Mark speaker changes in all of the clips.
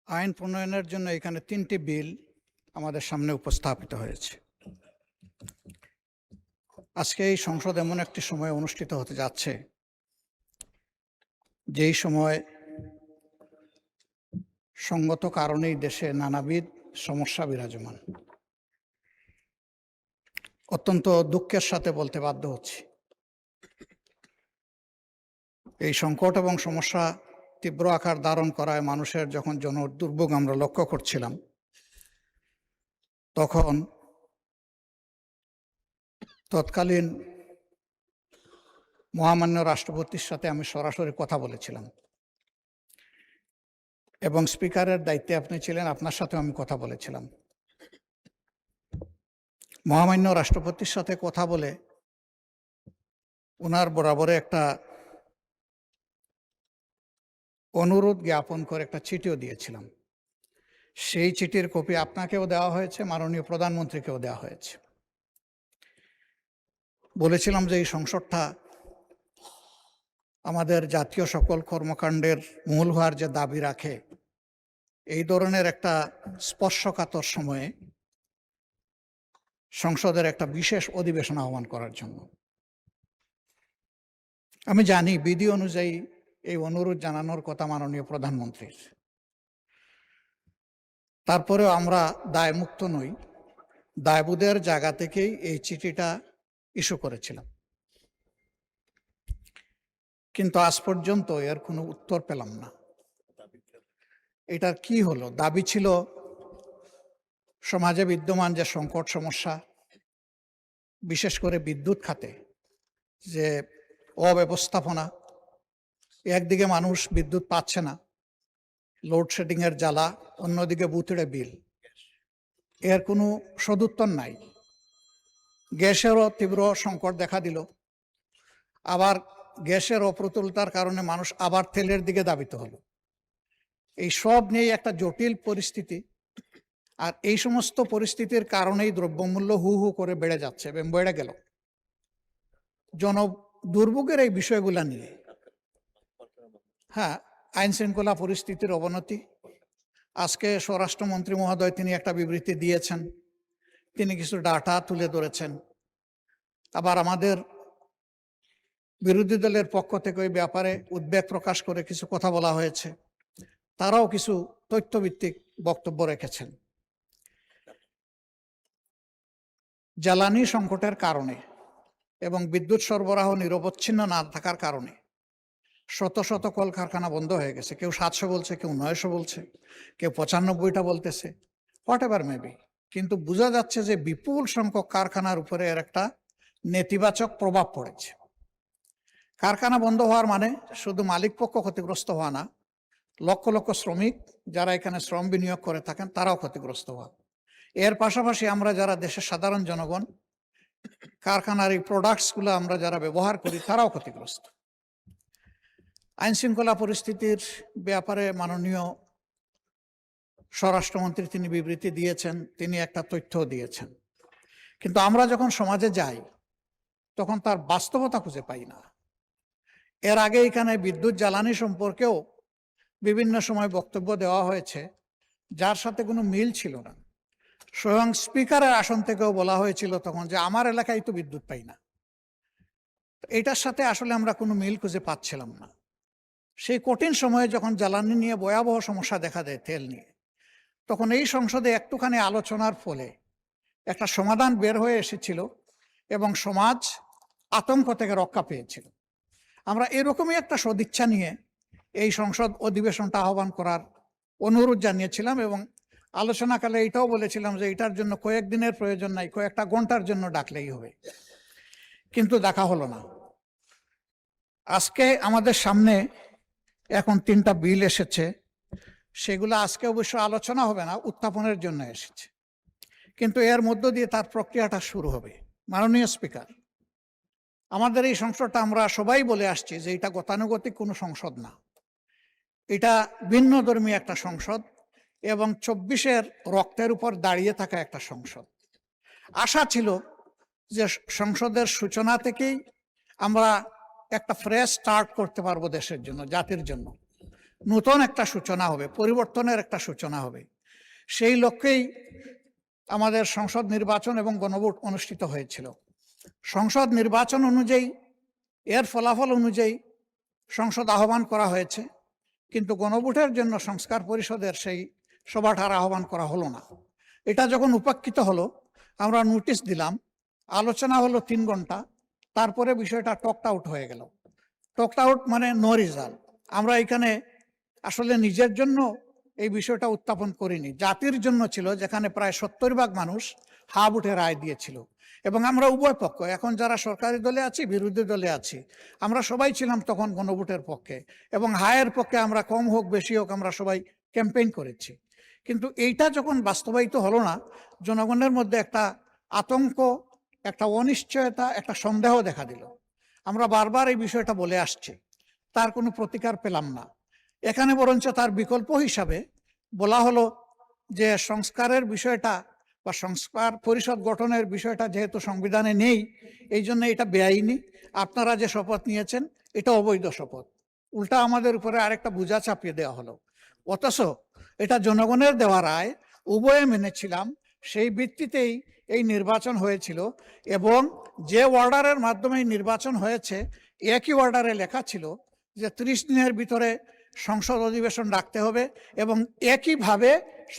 Speaker 1: আইন প্রণয়নের জন্য এখানে 3টি বিল আমাদের সামনে উপস্থাপিত হয়েছে। আজকে এই সংসদ এমন একটি সময় অনুষ্ঠিত হতে যাচ্ছে যেই সময় সঙ্গত কারণেই দেশে নানাবিধ সমস্যা বিরাজমান। অত্যন্ত দুঃখের সাথে বলতে বাধ্য হচ্ছি, এই সংকট এবং সমস্যা তীব্র আকার ধারণ করায় মানুষের যখন দুর্ভোগ আমরা লক্ষ্য করছিলাম, তখন তৎকালীন মহামান্য রাষ্ট্রপতির সাথে আমি সরাসরি কথা বলেছিলাম এবং স্পিকারের দায়িত্বে আপনি ছিলেন, আপনার সাথেও আমি কথা বলেছিলাম। মহামান্য রাষ্ট্রপতির সাথে কথা বলে ওনার বরাবরে একটা অনুরোধ জ্ঞাপন করে একটা চিঠিও দিয়েছিলাম। সেই চিঠির কপি আপনাকেও দেওয়া হয়েছে, মাননীয় প্রধানমন্ত্রীকেও দেওয়া হয়েছে। বলেছিলাম যে এই সংসদটা আমাদের জাতীয় সকল কর্মকাণ্ডের মূল হওয়ার যে দাবি রাখে, এই ধরনের একটা স্পর্শকাতর সময়ে সংসদের একটা বিশেষ অধিবেশন আহ্বান করার জন্য। আমি জানি বিধি অনুযায়ী এই অনুরোধ জানানোর কথা মাননীয় প্রধানমন্ত্রীর, তারপরেও আমরা দায়মুক্ত নই, দায়বোধের জায়গা থেকেই এই চিঠিটা ইস্যু করেছিলাম। কিন্তু আজ পর্যন্ত এর কোনো উত্তর পেলাম না। এটার কি হলো? দাবি ছিল সমাজে বিদ্যমান যে সংকট সমস্যা, বিশেষ করে বিদ্যুৎ খাতে যে অব্যবস্থাপনা, একদিকে মানুষ বিদ্যুৎ পাচ্ছে না, লোডশেডিংয়ের জ্বালা, অন্যদিকে বুথড়ে বিল, এর কোনো সদুত্তর নাই। গ্যাসেরও তীব্র সংকট দেখা দিল, আবার গ্যাসের অপ্রতুলতার কারণে মানুষ আবার তেলের দিকে ধাবিত হলো। এই সব নিয়ে একটা জটিল পরিস্থিতি, আর এই সমস্ত পরিস্থিতির কারণেই দ্রব্যমূল্য হু হু করে বেড়ে যাচ্ছে এবং বেড়ে গেল। দুর্ভোগের এই বিষয়গুলো নিয়ে আইন শৃঙ্খলা পরিস্থিতির অবনতি, আজকে স্বরাষ্ট্রমন্ত্রী মহোদয় তিনি একটা বিবৃতি দিয়েছেন, তিনি কিছু ডাটা তুলে ধরেছেন। আবার আমাদের বিরোধী দলের পক্ষ থেকে ওই ব্যাপারে উদ্বেগ প্রকাশ করে কিছু কথা বলা হয়েছে, তারাও কিছু তথ্যভিত্তিক বক্তব্য রেখেছেন। জ্বালানি সংকটের কারণে এবং বিদ্যুৎ সরবরাহ নিরবচ্ছিন্ন না থাকার কারণে শত শত কলকারখানা বন্ধ হয়ে গেছে। কেউ 700 বলছে, কেউ 900 বলছে, কেউ 95টা বলতেছে, হোয়াট এভার মেবি। কিন্তু বোঝা যাচ্ছে যে বিপুল সংখ্যক কারখানার উপরে এর একটা নেতিবাচক প্রভাব পড়েছে। কারখানা বন্ধ হওয়ার মানে শুধু মালিক পক্ষ ক্ষতিগ্রস্ত হওয়া না, লক্ষ লক্ষ শ্রমিক যারা এখানে শ্রম বিনিয়োগ করে থাকেন তারাও ক্ষতিগ্রস্ত হওয়া। এর পাশাপাশি আমরা যারা দেশের সাধারণ জনগণ কারখানার এই প্রোডাক্টসগুলো আমরা যারা ব্যবহার করি তারাও ক্ষতিগ্রস্ত। আইন শৃঙ্খলা পরিস্থিতির ব্যাপারে মাননীয় স্বরাষ্ট্রমন্ত্রী তিনি বিবৃতি দিয়েছেন, তিনি একটা তথ্য দিয়েছেন, কিন্তু আমরা যখন সমাজে যাই তখন তার বাস্তবতা খুঁজে পাই না। এর আগে এখানে বিদ্যুৎ জ্বালানি সম্পর্কেও বিভিন্ন সময় বক্তব্য দেওয়া হয়েছে যার সাথে কোনো মিল ছিল না। স্বয়ং স্পিকারের আসন থেকেও বলা হয়েছিল তখন যে আমার এলাকায় তো বিদ্যুৎ পাই না। এটার সাথে আসলে আমরা কোনো মিল খুঁজে পাচ্ছিলাম না। সেই কঠিন সময়ে যখন জ্বালানি নিয়ে ভয়াবহ সমস্যা দেখা দেয় তেল নিয়ে, তখন এই সংসদে একটুখানি আলোচনার ফলে একটা সমাধান বের হয়ে এসেছিল এবং সমাজ আতঙ্ক থেকে রক্ষা পেয়েছিল। আমরা এরকমই একটা সদিচ্ছা নিয়ে এই সংসদ অধিবেশনটা আহ্বান করার অনুরোধ জানিয়েছিলাম এবং আলোচনাকালে এটাও বলেছিলাম যে এটার জন্য কয়েকদিনের প্রয়োজন নাই, কয়েকটা ঘন্টার জন্য ডাকলেই হবে। কিন্তু দেখা হলো না। আজকে আমাদের সামনে এখন 3টা বিল এসেছে, সেগুলো আজকে অবশ্য আলোচনা হবে না, উত্থাপনের জন্য এসেছে, কিন্তু এর মধ্য দিয়ে তার প্রক্রিয়াটা শুরু হবে। মাননীয় স্পিকার, আমাদের এই সংসদটা আমরা সবাই বলে আসছি যে এটা গতানুগতিক কোনো সংসদ না, এটা ভিন্ন ধর্মী একটা সংসদ এবং 24-এর রক্তের উপর দাঁড়িয়ে থাকা একটা সংসদ। আশা ছিল যে সংসদের সূচনা থেকেই আমরা একটা ফ্রেশ স্টার্ট করতে পারবো দেশের জন্য, জাতির জন্য। নতুন একটা সূচনা হবে, পরিবর্তনের একটা সূচনা হবে। সেই লক্ষ্যেই আমাদের সংসদ নির্বাচন এবং গণভোট অনুষ্ঠিত হয়েছিল। সংসদ নির্বাচন অনুযায়ী, এর ফলাফল অনুযায়ী সংসদ আহ্বান করা হয়েছে, কিন্তু গণভোটের জন্য সংস্কার পরিষদের সেই সভাটার আহ্বান করা হলো না। এটা যখন উপেক্ষিত হলো, আমরা নোটিশ দিলাম, আলোচনা হলো 3 ঘন্টা, তারপরে বিষয়টা টকড আউট হয়ে গেল। টকড আউট মানে নো রেজাল্ট। আমরা এখানে আসলে নিজের জন্য এই বিষয়টা উত্থাপন করিনি, জাতির জন্য ছিল, যেখানে প্রায় 70% মানুষ হা ভোটে রায় দিয়েছিল। এবং আমরা উভয় পক্ষ, এখন যারা সরকারি দলে আছি, বিরোধী দলে আছি, আমরা সবাই ছিলাম তখন গণভোটের পক্ষে, এবং হায়ের পক্ষে আমরা কম হোক বেশি হোক আমরা সবাই ক্যাম্পেইন করেছি। কিন্তু এইটা যখন বাস্তবায়িত হলো না, জনগণের মধ্যে একটা আতঙ্ক, একটা অনিশ্চয়তা, একটা সন্দেহ দেখা দিল। আমরা বারবার এই বিষয়টা বলে আসছি, তার কোনো প্রতিকার পেলাম না। এখানে বরঞ্চ তার বিকল্প হিসাবে বলা হলো যে সংস্কারের বিষয়টা বা সংস্কার পরিষদ গঠনের বিষয়টা যেহেতু সংবিধানে নেই, এই জন্য এটা বেআইনি, আপনারা যে শপথ নিয়েছেন এটা অবৈধ শপথ। উল্টা আমাদের উপরে আরেকটা বোঝা চাপিয়ে দেওয়া হলো। অথচ এটা জনগণের দেওয়া রায়, উভয়ে মেনেছিলাম, সেই ভিত্তিতেই এই নির্বাচন হয়েছিল। এবং যে অর্ডারের মাধ্যমে নির্বাচন হয়েছে, একই অর্ডারে লেখা ছিল যে 30 দিনের ভিতরে সংসদ অধিবেশন রাখতে হবে এবং একইভাবে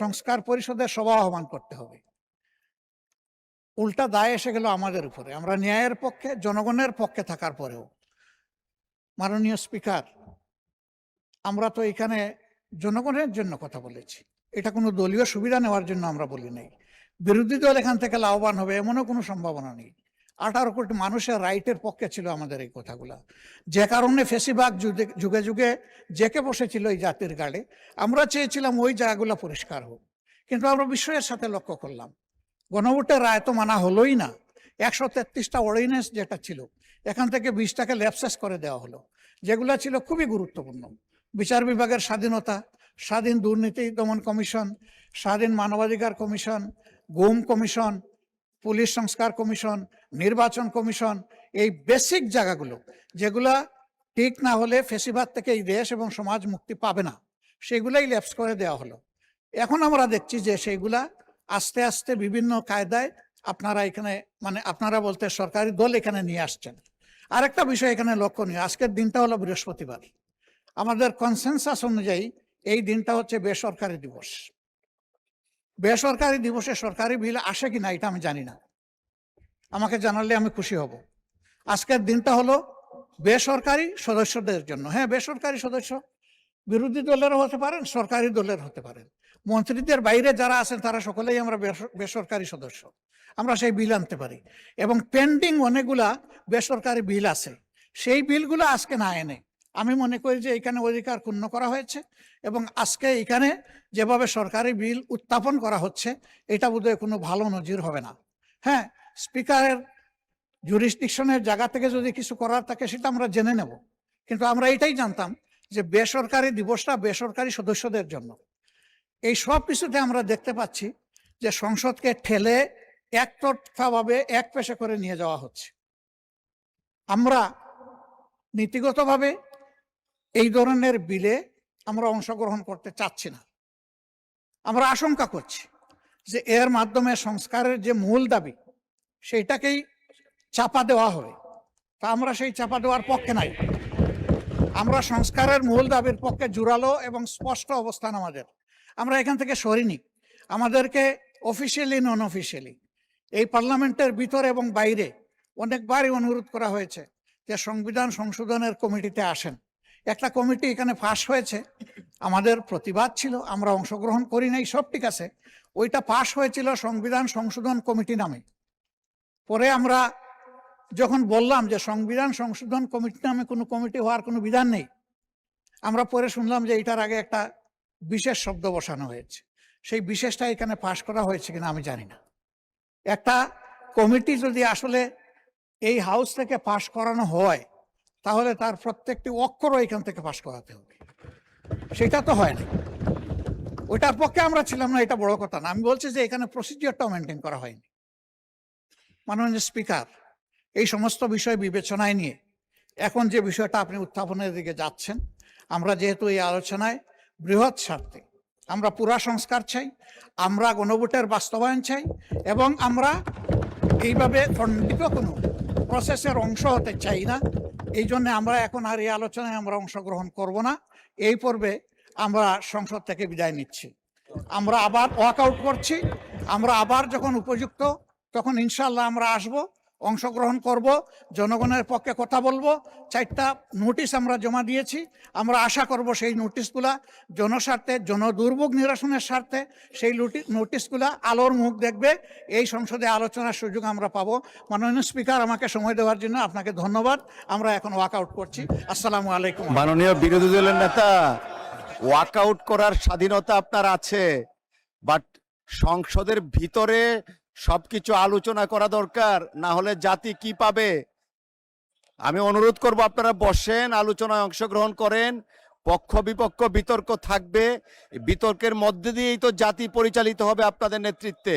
Speaker 1: সংস্কার পরিষদের সভা আহ্বান করতে হবে। উল্টা দায় এসে গেল আমাদের উপরে, আমরা ন্যায়ের পক্ষে, জনগণের পক্ষে থাকার পরেও। মাননীয় স্পিকার, আমরা তো এখানে জনগণের জন্য কথা বলেছি, এটা কোনো দলীয় সুবিধা নেওয়ার জন্য আমরা বলি নাই। বিরোধী দল এখান থেকে লাভবান হবে এমনও কোনো সম্ভাবনা নেই। 18 কোটি মানুষের রাইটের পক্ষে ছিল আমাদের এই কথাগুলা, যে কারণে ফেসিবাগ যুগে যুগে জেকে বসেছিল এই জাতির গাড়ে। আমরা চেয়েছিলাম ওই জায়গাগুলো পরিষ্কার হোক, কিন্তু আমরা বিস্ময়ের সাথে লক্ষ্য করলাম গণভোটের রায় তো মানা হলোই না। 133টা অর্ডিন্যান্স যেটা ছিল, এখান থেকে 20টাকে ল্যাপসেস করে দেওয়া হলো, যেগুলা ছিল খুবই গুরুত্বপূর্ণ। বিচার বিভাগের স্বাধীনতা, স্বাধীন দুর্নীতি দমন কমিশন, স্বাধীন মানবাধিকার কমিশন, গুম কমিশন, পুলিশ সংস্কার কমিশন, নির্বাচন কমিশন, এই বেসিক জায়গাগুলো যেগুলা ঠিক না হলে ফেসিবাদ থেকে এই দেশ এবং সমাজ মুক্তি পাবে না, সেগুলাই ল্যাপস করে দেওয়া হলো। এখন আমরা দেখছি যে সেইগুলা আস্তে আস্তে বিভিন্ন কায়দায় আপনারা এখানে, মানে আপনারা বলতে সরকারি দল এখানে নিয়ে আসছেন। আরেকটা বিষয় এখানে লক্ষণীয়, আজকের দিনটা হলো বৃহস্পতিবার। আমাদের কনসেনসাস অনুযায়ী এই দিনটা হচ্ছে বেসরকারি দিবস। বেসরকারি দিবসে সরকারি বিল আসে কিনা এটা আমি জানি না, আমাকে জানালে আমি খুশি হব। আজকের দিনটা হলো বেসরকারি সদস্যদের জন্য। হ্যাঁ, বেসরকারি সদস্য বিরোধী দলেরও হতে পারেন, সরকারি দলের হতে পারেন, মন্ত্রীদের বাইরে যারা আছেন তারা সকলেই আমরা বেসরকারি সদস্য। আমরা সেই বিল আনতে পারি, এবং পেন্ডিং অনেকগুলা বেসরকারি বিল আছে, সেই বিলগুলো আজকে না এনে আমি মনে করি যে এখানে অধিকার ক্ষুণ্ণ করা হয়েছে। এবং আজকে এখানে যেভাবে সরকারি বিল উত্থাপন করা হচ্ছে, এটা বোধহয় কোনো ভালো নজির হবে না। হ্যাঁ, স্পিকারের জুরিসডিকশনের জায়গা থেকে যদি কিছু করার থাকে সেটা আমরা জেনে নেব, কিন্তু আমরা এটাই জানতাম যে বেসরকারি দিবসটা বেসরকারি সদস্যদের জন্য। এই সব কিছুতে আমরা দেখতে পাচ্ছি যে সংসদকে ঠেলে একতরফাভাবে এক পেশে করে নিয়ে যাওয়া হচ্ছে। আমরা নীতিগতভাবে এই ধরনের বিলে আমরা অংশগ্রহণ করতে চাচ্ছি না। আমরা আশঙ্কা করছি যে এর মাধ্যমে সংস্কারের যে মূল দাবি সেইটাকেই চাপা দেওয়া হবে। তা আমরা সেই চাপা দেওয়ার পক্ষে নাই। আমরা সংস্কারের মূল দাবির পক্ষে জোরালো এবং স্পষ্ট অবস্থান আমাদের। আমরা এখান থেকে সরিনি। আমাদেরকে অফিসিয়ালি নন অফিসিয়ালি এই পার্লামেন্টের ভিতরে এবং বাইরে অনেকবারই অনুরোধ করা হয়েছে যে সংবিধান সংশোধনের কমিটিতে আসেন। একটা কমিটি এখানে পাশ হয়েছে, আমাদের প্রতিবাদ ছিল, আমরা অংশগ্রহণ করি নাই, সব ঠিক আছে। ওইটা পাশ হয়েছিল সংবিধান সংশোধন কমিটি নামে। পরে আমরা যখন বললাম যে সংবিধান সংশোধন কমিটি নামে কোনো কমিটি হওয়ার কোনো বিধান নেই, আমরা পরে শুনলাম যে এটার আগে একটা বিশেষ শব্দ বসানো হয়েছে। সেই বিশেষটা এখানে পাশ করা হয়েছে কিনা আমি জানি না। একটা কমিটি যদি আসলে এই হাউস থেকে পাশ করানো হয়, তাহলে তার প্রত্যেকটি অক্ষরও এখান থেকে পাশ করাতে হবে। সেটা তো হয় না, ওইটার পক্ষে আমরা ছিলাম না, এটা বড় কথা না। আমি বলছি যে এখানে প্রসিডিওরটাও মেনটেন করা হয়নি। মাননীয় স্পিকার, এই সমস্ত বিষয় বিবেচনায় নিয়ে এখন যে বিষয়টা আপনি উত্থাপনের দিকে যাচ্ছেন, আমরা যেহেতু এই আলোচনায় বৃহৎ স্বার্থে আমরা পুরা সংস্কার চাই, আমরা গণভোটের বাস্তবায়ন চাই, এবং আমরা এইভাবে খণ্ডিত কোনো প্রসেসের অংশ হতে চাই না। এই জন্য আমরা এখন আর এই আলোচনায় আমরা অংশগ্রহণ করব না। এই পর্বে আমরা সংসদ থেকে বিদায় নিচ্ছি। আমরা আবার ওয়াকআউট করছি। আমরা আবার যখন উপযুক্ত তখন ইনশাআল্লাহ আমরা আসব, অংশগ্রহণ করব, জনগণের পক্ষে কথা বলবো। 4টা নোটিশ আমরা জমা দিয়েছি। আমরা আশা করব সেই নোটিশগুলা জনস্বার্থে, জনদুর্ভোগ নিরসনের স্বার্থে সেই নোটিশগুলা আলোর মুখ দেখবে। এই সংসদে আলোচনার সুযোগ আমরা পাবো। মাননীয় স্পিকার, আমাকে সময় দেওয়ার জন্য আপনাকে ধন্যবাদ। আমরা এখন ওয়াকআউট করছি। আসসালামু আলাইকুম।
Speaker 2: মাননীয় বিরোধী দলের নেতা, ওয়াকআউট করার স্বাধীনতা আপনার আছে, বাট সংসদের ভিতরে সবকিছু আলোচনা করা দরকার, না হলে জাতি কি পাবে? আমি অনুরোধ করব আপনারা বসেন, আলোচনায় অংশগ্রহণ করেন, পক্ষ বিপক্ষ বিতর্ক থাকবে, বিতর্কের মধ্যে দিয়েই তো জাতি পরিচালিত হবে আপনাদের নেতৃত্বে।